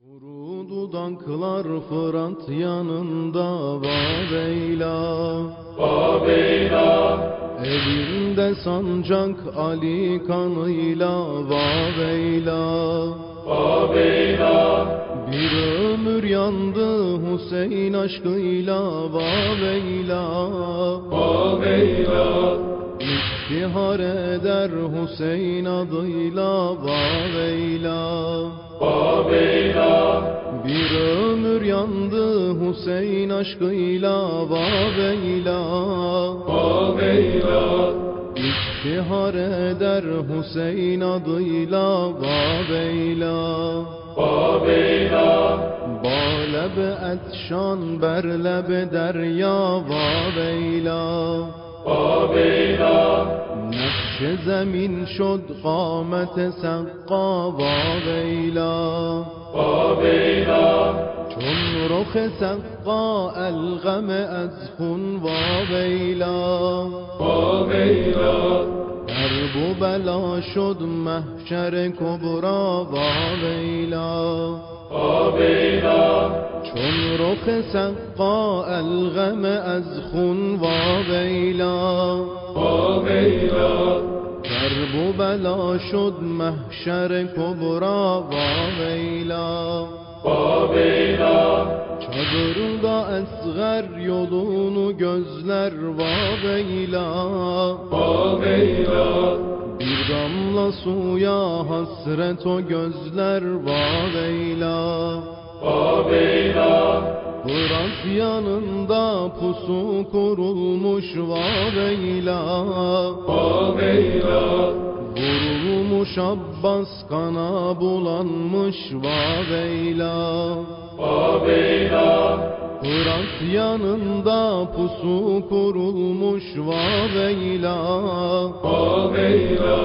Vuru dudaklar Fırat yanında Vaveyla, Vaveyla, elinde sancak Ali kanıyla Vaveyla, Vaveyla, bir ömür yandı Hüseyin aşkıyla Vaveyla, Vaveyla, İftihar eder Hüseyin adıyla Vaveyla, Vaveyla, bir ömür yandı Hüseyin aşkıyla Vaveyla, Vaveyla, İftihar eder Hüseyin adıyla Vaveyla, Vaveyla, Baleb etşan berleb derya Vaveyla, Vaveyla, نقش زمین شد قامت سقا واویلا، Vaveyla, چون رخ سقا الغم از خون واویلا، Vaveyla, درب و بلا شد محشر کبرا واویلا، Vaveyla, چون رخ سقا الغم از خون واویلا، Vaveyla, درب و بلا شد محشر کبرا واویلا، Vaveyla, çadırda esger yolunu gözler Vaveyla, Vaveyla, bir damla suya hasret o gözler Vaveyla, Vaveyla, Fırat yanında pusu kurulmuş Vaveyla, Vaveyla, vurulmuş Abbas kana bulanmış Vaveyla, Vaveyla, Fırat yanında pusu kurulmuş Vaveyla, Vaveyla,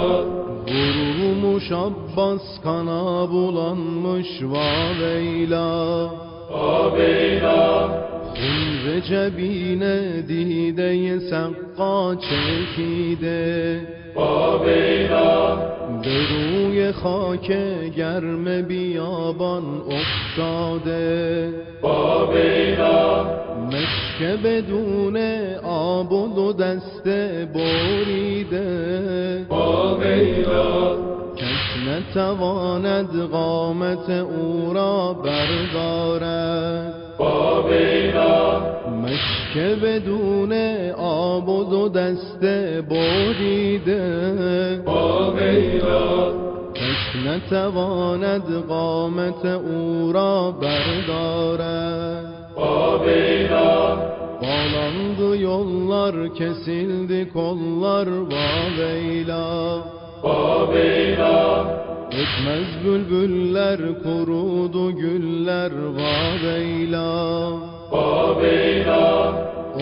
vurulmuş Abbas kana bulanmış Vaveyla, Vaveyla, خون جبینه دیده سقا چکیده، Vaveyla, به روی خاک گرم بیابان افتاده، Vaveyla, مشک بدون آب و دو دسته بریده، Vaveyla, کس نتواند قامت او را بردارد، Vaveyla, مشک بدون آب و دو دسته بریده، Vaveyla, کس نتواند قامت او را بردارد، Vaveyla, bağlandı yollar kesildi kollar Vaveyla, Vaveyla, ötmez bülbüller kurudu güller Vaveyla, Vaveyla,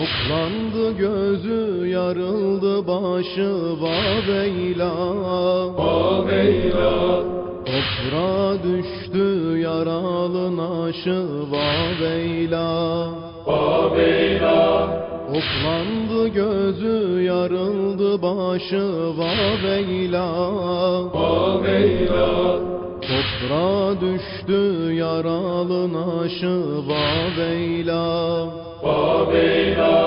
oklandı gözü yarıldı başı Vaveyla, Vaveyla, toprağa düştü yaralı naşı Vaveyla, Vaveyla, oklandı gözü yarıldı başı Vaveyla, Vaveyla, toprağa düştü yaralı naşı Vaveyla, Vaveyla,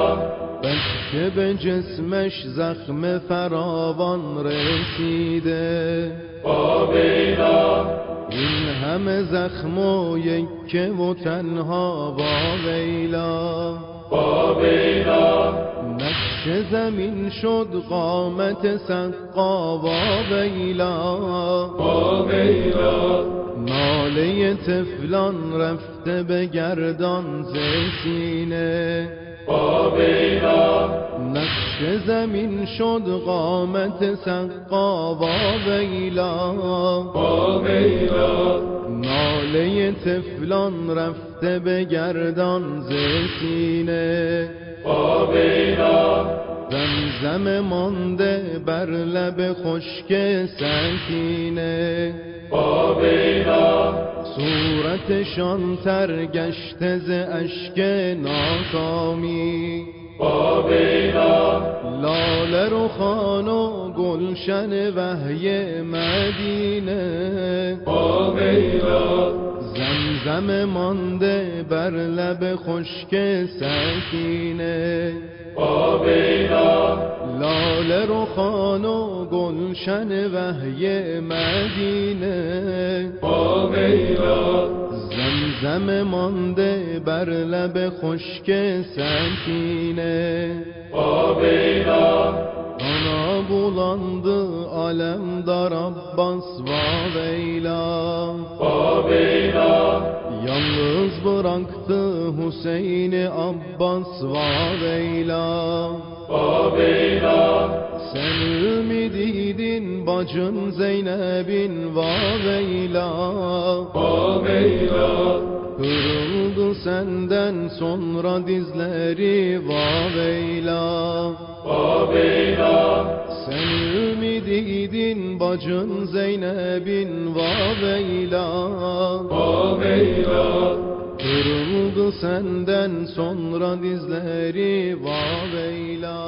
بلکه به جسمش زخم فراوان رسیده، Vaveyla, این همه زخم و یکه و تنها واویلا، Vaveyla, نقش زمین شد قامت سقا واویلا، Vaveyla, ناله طفلان رفته به گردان ز سینه، Vaveyla, نقش زمین شد قامت سقا واویلا، Vaveyla, ناله طفلان رفته به گردان ز سینه، Vaveyla, زمزم مانده بر لب خشک سکینه، Vaveyla, صورتشان تر گشته ز اشک ناکامی، Vaveyla, لاله رخان و گلشن وحی مدینه، Vaveyla, زمزم مانده بر لب خشک سکینه. بابیلا لاله رخان و گلشن وحی مدینه. بابیلا زمزم مانده بر لب خشک سکینه. بابیلا Ana bulandı alemdar Abbas vaveyla. Bobeyla Yalnız bıraktı Hüseyin'i Abbas vaveyla. Bobeyla Sen ümidiydin bacın Zeynep'in vaveyla. Bobeyla Kırıldı senden sonra dizleri vaveyla. Bobeyla Sen ümidiydin bacın Zeynep'in vaveyla. Bobeyla Kırıldı senden sonra dizleri vaveyla.